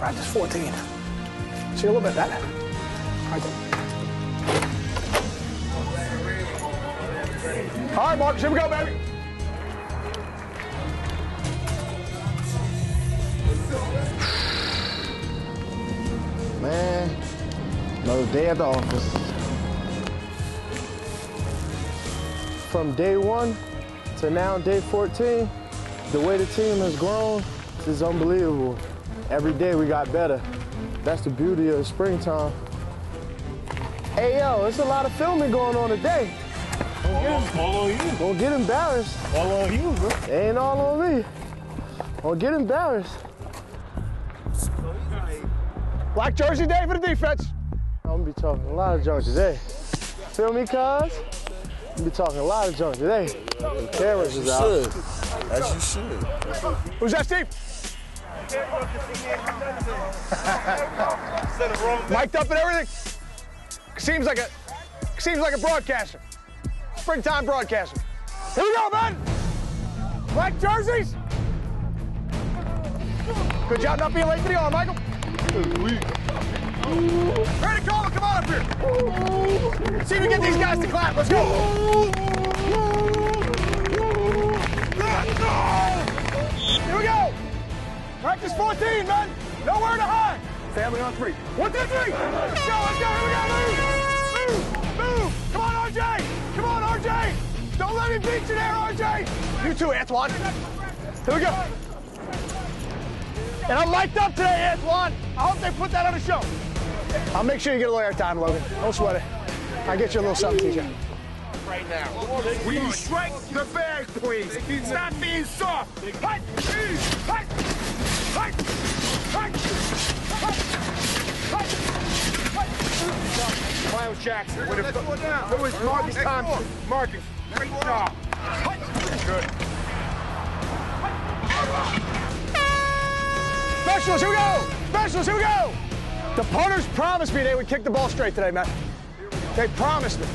Practice 14. See you a little bit, Matt. All right, Marcus, here we go, baby. Man, another day at the office. From day 1 to now day 14, the way the team has grown is unbelievable. Every day we got better. That's the beauty of the springtime. Hey, yo, it's a lot of filming going on today. All on you. Don't get embarrassed. All on you, bro. It ain't all on me. Don't get embarrassed. Black jersey day for the defense. I'm gonna be talking a lot of junk today. Feel me, cuz? I'm gonna be talking a lot of junk today. The cameras is out. As you should. Who's that, Steve? Mic'd up and everything. Seems like a broadcaster. Springtime broadcaster. Here we go, man. Black jerseys. Good job not being late for the arm, Michael. Ready to call it? Come on up here. See if we can get these guys to clap. Let's go. Here we go. Practice 14, man. Nowhere to hide. Family on 3. 1, 2, 3. Let's go. Let's go. Here we go. Move. Move. Come on, RJ. Come on, RJ. Don't let me beat you there, RJ. You too, Antoine. Here we go. And I'm mic'd up today, Antoine. I hope they put that on the show. I'll make sure you get a little airtime, Logan. Don't sweat it. I'll get you a little something, TJ. Right now. Will you strike the bag, please? Stop being soft. Hut! Hut! Hut! Hut! Hut! Miles Jackson. Who is Marcus Thompson? Marcus. Great job. Good. Specialists, here we go! Specialists, here we go! The punters promised me they would kick the ball straight today, Matt. They promised me.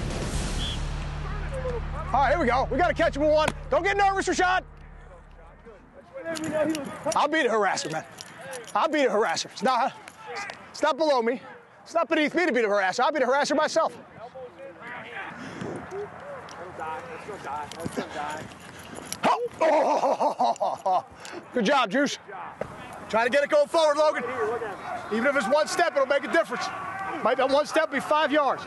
All right, here we go. We got to catch him with 1. Don't get nervous, Rashad. I'll be the harasser, man. I'll be the harasser. It's not below me. It's not beneath me to be the harasser. I'll be the harasser myself. Oh. Good job, Juice. Trying to get it going forward, Logan. Even if it's 1 step, it'll make a difference. Might be 1 step, be 5 yards.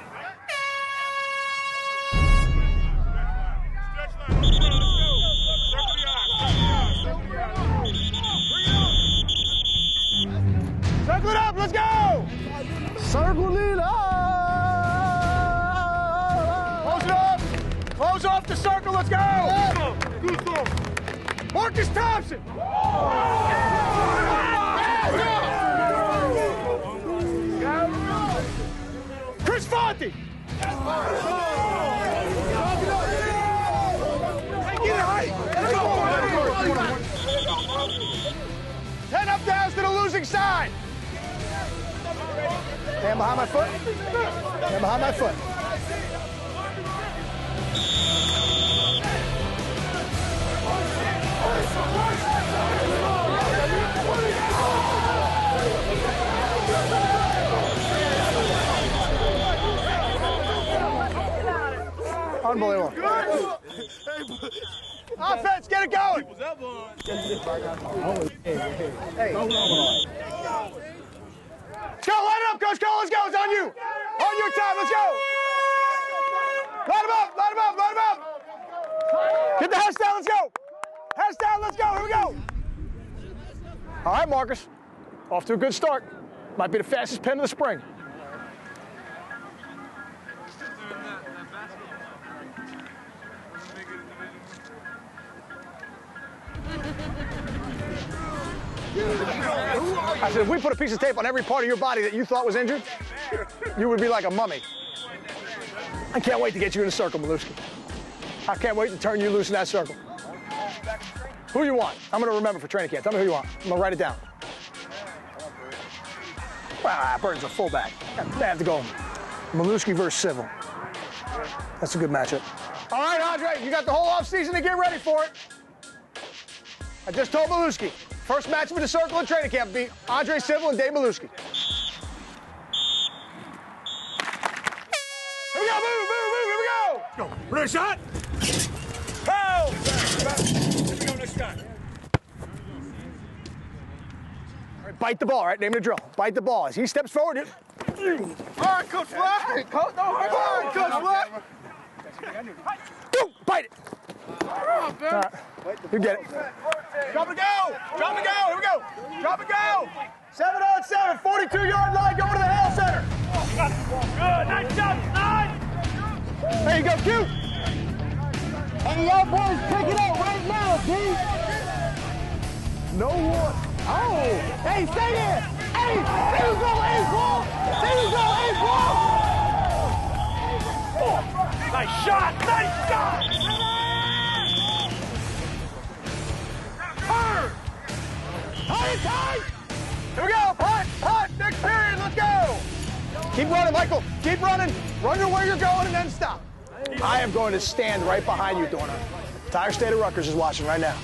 Circle it up, let's go! Circle it up! Close it up! Close off the circle, let's go! Marcus Thompson! Chris Fonte! Ten up downs to the losing side. Hand behind my foot. Hand behind my foot. Unbelievable. Offense, get it going. Hey. Let's go, line it up, Coach Cole. Let's go. It's on you. On your time. Let's go. Line him up. Line him up. Line him up. Get the heads down. Let's go. Heads down. Let's go. Here we go. All right, Marcus. Off to a good start. Might be the fastest pin of the spring. I said, if we put a piece of tape on every part of your body that you thought was injured, you would be like a mummy. I can't wait to get you in a circle, Maluski. I can't wait to turn you loose in that circle. Who you want? I'm going to remember for training camp. Tell me who you want. I'm going to write it down. Wow, Burton's a fullback. They have to go Maluski versus Civil. That's a good matchup. All right, Andre, you got the whole offseason to get ready for it. I just told Maluski. First matchup in the circle in training camp will be Andre Civil and Dave Maluski. Here we go, move, here we go! Go. Ready, shot? Pow! Here we go, next shot. All right, bite the ball, all right? Name the drill. Bite the ball. As he steps forward, All right, Coach Flack. Coach, no hard. All right, Coach Flack. boom, bite it. All right. You get it. Drop and go! Drop and go! Here we go! Drop and go! 7-on-7, 42-yard line, going to the Hale Center. Good, nice job, nice. There you go, Q. Hey, y'all boys, pick it up right now, D. No one. Oh, hey, stay there. Hey, there you go, A-ball. There you go, A-ball. Nice shot, nice shot. Tight! Here we go, punt, next period, let's go! Keep running, Michael, keep running. Run to where you're going and then stop. I am going to stand right behind you, Dorner. Entire state of Rutgers is watching right now.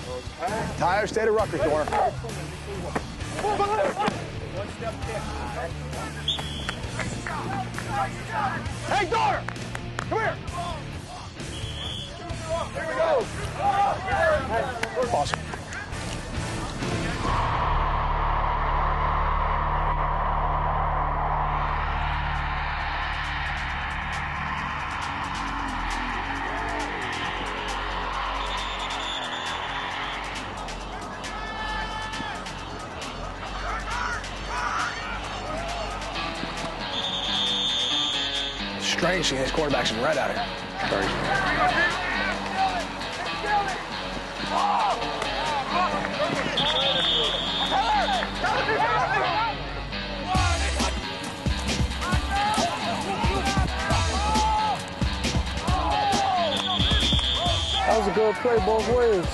Entire state of Rutgers, Dorner. Hey, Dorner! Come here! Here we go! Awesome. Strange seeing these quarterbacks in red out here. That was a good play both ways.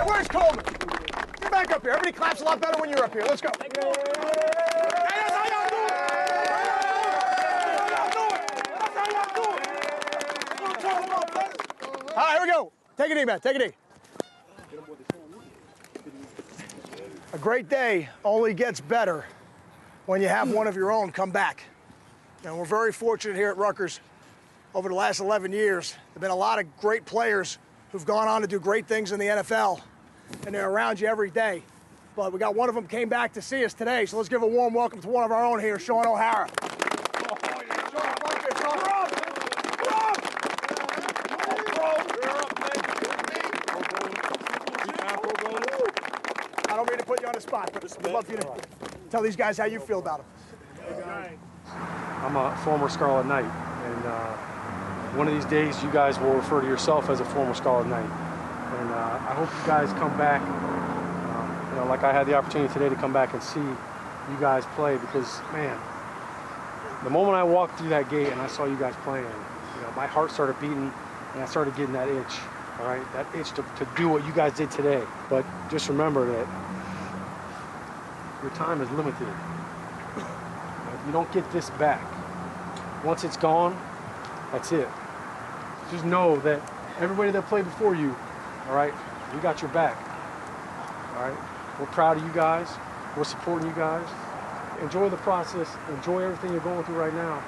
Where's Coleman? Get back up here. Everybody claps a lot better when you're up here. Let's go. All right, here we go. Take a knee, man. Take a knee. A great day only gets better when you have one of your own come back. And we're very fortunate here at Rutgers. Over the last 11 years, there have been a lot of great players who've gone on to do great things in the NFL, and they're around you every day. But we got one of them came back to see us today, so let's give a warm welcome to one of our own here, Shaun O'Hara. I don't mean to put you on the spot, but I'd love for you to tell these guys how you feel about them. I'm a former Scarlet Knight, and one of these days you guys will refer to yourself as a former Scarlet Knight. And I hope you guys come back, you know, like I had the opportunity today to come back and see you guys play, because, man, the moment I walked through that gate and I saw you guys playing, you know, my heart started beating and I started getting that itch, all right? That itch to do what you guys did today. But just remember that your time is limited. You don't get this back. Once it's gone, that's it. Just know that everybody that played before you, all right, we got your back, all right? We're proud of you guys. We're supporting you guys. Enjoy the process. Enjoy everything you're going through right now.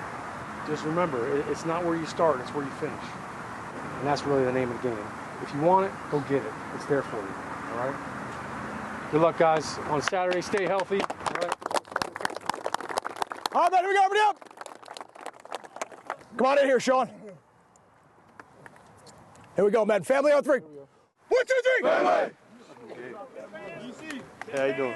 Just remember, it's not where you start, it's where you finish. And that's really the name of the game. If you want it, go get it. It's there for you, all right? Good luck, guys. On Saturday, stay healthy, all right? All right, man, here we go, everybody up. Come on in here, Shaun. Here we go, man. Family on three. 1, 2, 3. Hey, how you doing?